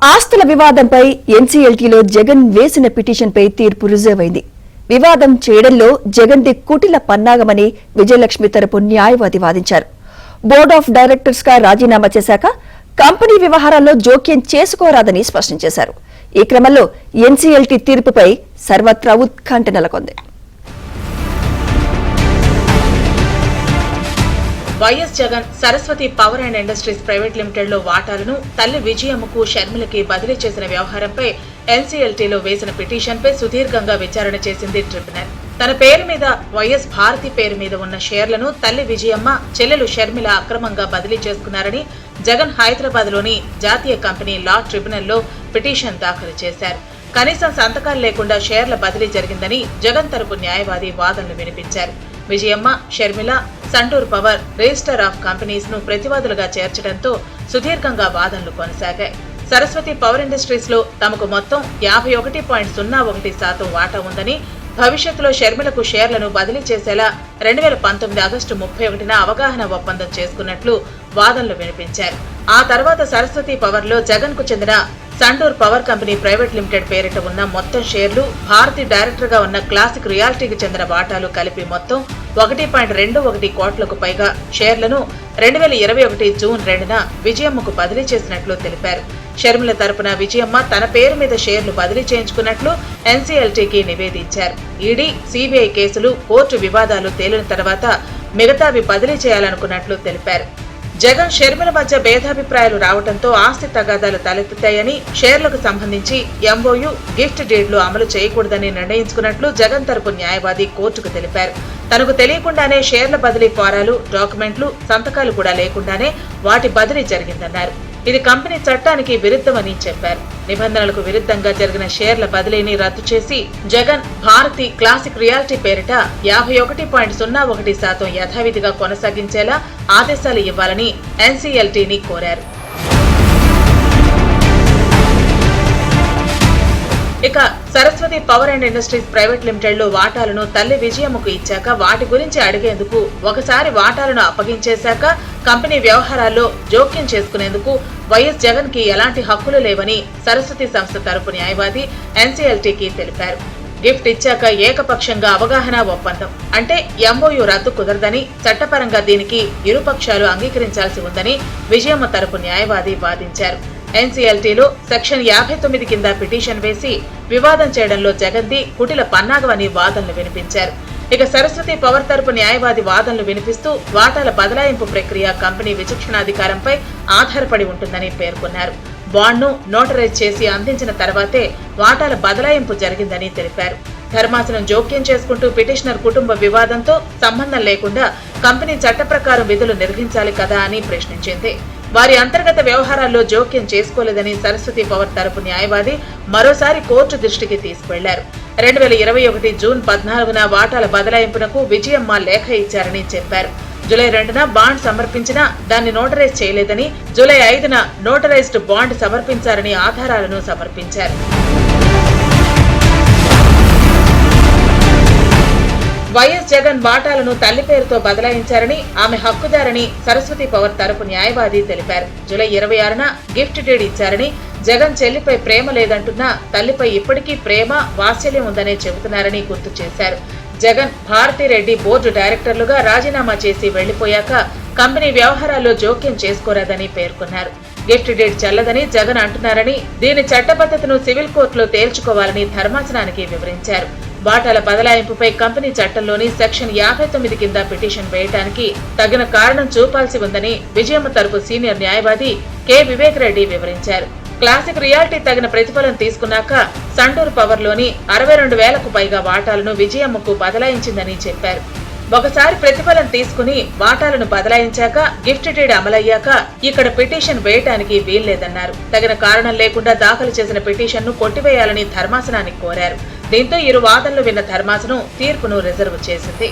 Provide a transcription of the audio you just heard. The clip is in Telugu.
ఆస్తుల వివాదంపై ఎన్సీఎల్టీలో జగన్ వేసిన పిటిషన్పై తీర్పు రిజర్వ్ అయింది. వివాదం చేయడంలో జగన్ది కుటిల పన్నాగమని విజయలక్ష్మి తరపు న్యాయవాది వాదించారు. బోర్డ్ ఆఫ్ డైరెక్టర్స్ గా రాజీనామా చేశాక కంపెనీ వ్యవహారాల్లో జోక్యం చేసుకోరాదని స్పష్టం చేశారు. ఈ క్రమంలో ఎన్సీఎల్టీ తీర్పుపై సర్వత్రా ఉత్కంఠ నెలకొంది. YS Jagan Saraswati power and industries private limited లో వాటాలను తల్లి విజయమ్మకు షర్మిలకి బదిలీ చేసిన వ్యవహారంపై ఎన్సీఎల్టీలో వేసిన పిటిషన్పై సుదీర్ఘంగా విచారణ చేసింది ట్రిబ్యునల్. తన పేరు మీద వైఎస్ భారతి పేరు మీద ఉన్న షేర్లను తల్లి విజయమ్మ, చెల్లెలు షర్మిల అక్రమంగా బదిలీ చేసుకున్నారని జగన్ హైదరాబాద్ లోని జాతీయ కంపెనీ లా ట్రిబ్యునల్లో పిటిషన్ దాఖలు చేశారు. కనీసం సంతకాలు లేకుండా షేర్ల బదిలీ జరిగిందని జగన్ తరపు న్యాయవాది వాదనలు వినిపించారు. Vijayamma, Sharmila, Santoor power register of companies ను ప్రతివాదులుగా చేర్చడంతో సుదీర్ఘంగా వాదనలు కొనసాగాయి. సరస్వతి పవర్ ఇండస్ట్రీస్ లో తమకు మొత్తం 51.01% వాటా ఉందని, భవిష్యత్తులో షర్మిలకు షేర్లను బదిలీ చేసేలా 2019 ఆగస్టు 31న అవగాహన ఒప్పందం చేసుకున్నట్లు వాదనలు వినిపించారు. ఆ తర్వాత సరస్వతి పవర్ లో జగన్ కు చెందిన సంటూర్ పవర్ కంపెనీ ప్రైవేట్ లిమిటెడ్ పేరిట ఉన్న మొత్తం షేర్లు, భారతి డైరెక్టర్ గా ఉన్న క్లాసిక్ రియాలిటీకి చెందిన వాటాలు కలిపి మొత్తం 1.21 కోట్లకు పైగా షేర్లను 2021 జూన్ 2న విజయమ్మకు బదిలీ చేసినట్లు తెలిపారు. షర్మిల తరపున విజయమ్మ తన పేరు మీద షేర్లు బదిలీ చేయించుకున్నట్లు ఎన్సీఎల్టీకి నివేదించారు. ఈడీ, సీబీఐ కేసులు, కోర్టు వివాదాలు తేలిన తర్వాత మిగతావి బదిలీ చేయాలనుకున్నట్లు తెలిపారు. జగన్, షర్మిల మధ్య భేదాభిప్రాయాలు రావడంతో ఆస్తి తగాదాలు తలెత్తుతాయని, షేర్లకు సంబంధించి ఎంఓయూ, గిఫ్ట్ డీడ్లు అమలు చేయకూడదని నిర్ణయించుకున్నట్లు జగన్ తరపు న్యాయవాది కోర్టుకు తెలిపారు. తనకు తెలియకుండానే షేర్ల బదిలీ ఫారాలు, డాక్యుమెంట్లు, సంతకాలు కూడా లేకుండానే వాటి బదిలీ జరిగిందన్నారు. ఇది కంపెనీ చట్టానికి విరుద్ధమని చెప్పారు. నిబంధనలకు విరుద్ధంగా జరిగిన షేర్ల బదిలీని రద్దు చేసి జగన్, భారతి క్లాసిక్ రియాలిటీ పేరిట 51.01% యథావిధిగా కొనసాగించేలా ఆదేశాలు ఇవ్వాలని ఎన్సీఎల్టీని కోరారు. ఇక Saraswati power and industries private limited లో వాటాలను తల్లి విజయమ్మకు ఇచ్చాక వాటి గురించి అడిగేందుకు, ఒకసారి వాటాలను అప్పగించేశాక కంపెనీ వ్యవహారాల్లో జోక్యం చేసుకునేందుకు వైఎస్ జగన్ కి ఎలాంటి హక్కులు లేవని సరస్వతి సంస్థ తరపు న్యాయవాది ఎన్సీఎల్టీకి తెలిపారు. గిఫ్ట్ ఇచ్చాక ఏకపక్షంగా అవగాహన ఒప్పందం అంటే ఎంఓయూ రద్దు కుదరదని, చట్టపరంగా దీనికి ఇరుపక్షాలు అంగీకరించాల్సి ఉందని విజయమ్మ తరపు న్యాయవాది వాదించారు. ఎన్సీఎల్టీలో సెక్షన్ 59 కింద పిటిషన్ వేసి వివాదం చేయడంలో జగన్ది కుటిల పన్నాగమని వాదనలు వినిపించారు. ఇక సరస్వతి పవర్ తరపు న్యాయవాది వాదనలు వినిపిస్తూ వాటాల బదలాయింపు ప్రక్రియ కంపెనీ విచక్షణాధికారంపై ఆధారపడి ఉంటుందని పేర్కొన్నారు. బాండ్ను నోటరైజ్ చేసి అందించిన తర్వాతే వాటాల బదలాయింపు జరిగిందని తెలిపారు. ధర్మాసనం జోక్యం చేసుకుంటూ పిటిషనర్ కుటుంబ వివాదంతో సంబంధం లేకుండా కంపెనీ చట్ట ప్రకారం విధులు నిర్వహించాలి కదా అని ప్రశ్నించింది. వారి అంతర్గత వ్యవహారాల్లో జోక్యం చేసుకోలేదని సరస్వతి పవర్ తరపు న్యాయవాది మరోసారి కోర్టు దృష్టికి తీసుకువెళ్లారు. 2021 జూన్ 14న వాటాల బదలాయింపునకు విజయమ్మ లేఖ ఇచ్చారని చెప్పారు. జూలై 2న బాండ్ సమర్పించినా దాన్ని నోటరైజ్ చేయలేదని, జూలై 5న నోటరైజ్డ్ బాండ్ సమర్పించారని ఆధారాలను సమర్పించారు. వైఎస్ జగన్ వాటాలను తల్లి పేరుతో బదలాయించారని, ఆమె హక్కుదారని సరస్వతి పవర్ తరపు న్యాయవాది తెలిపారు. జూలై 26న గిఫ్ట్ డీడ్ ఇచ్చారని, జగన్ చెల్లిపై ప్రేమ లేదంటున్నా తల్లిపై ఇప్పటికీ ప్రేమ, వాత్సల్యం ఉందనే చెబుతున్నారని గుర్తు చేశారు. జగన్, భారతిరెడ్డి బోర్డు డైరెక్టర్లుగా రాజీనామా చేసి వెళ్లిపోయాక కంపెనీ వ్యవహారాల్లో జోక్యం చేసుకోరాదని పేర్కొన్నారు. గిఫ్ట్ డీడ్ చెల్లదని జగన్ అంటున్నారని, దీని చట్టబద్ధతను సివిల్ కోర్టులో తేల్చుకోవాలని ధర్మాసనానికి వివరించారు. వాటాల బదలాయింపుపై కంపెనీ చట్టంలోని సెక్షన్ 59 కింద పిటిషన్ వేయడానికి తగిన కారణం చూపాల్సి ఉందని విజయమ్మ తరపు సీనియర్ న్యాయవాది కె వివేక్ రెడ్డి వివరించారు. క్లాసిక్ రియాలిటీ తగిన ప్రతిఫలం తీసుకున్నాక సంటూర్ పవర్ లోని 62,000కు పైగా వాటాలను విజయమ్మకు బదలాయించిందని చెప్పారు. ఒకసారి ప్రతిఫలం తీసుకుని వాటాలను బదలాయించాక గిఫ్ట్ డీడ్ అమలయ్యాక ఇక్కడ పిటిషన్ వేయటానికి వీల్లేదన్నారు. తగిన కారణం లేకుండా దాఖలు చేసిన పిటిషన్ ను కొట్టివేయాలని ధర్మాసనాన్ని కోరారు. దీంతో ఇరు వాదనలు విన్న ధర్మాసనం తీర్పును రిజర్వ్ చేసింది.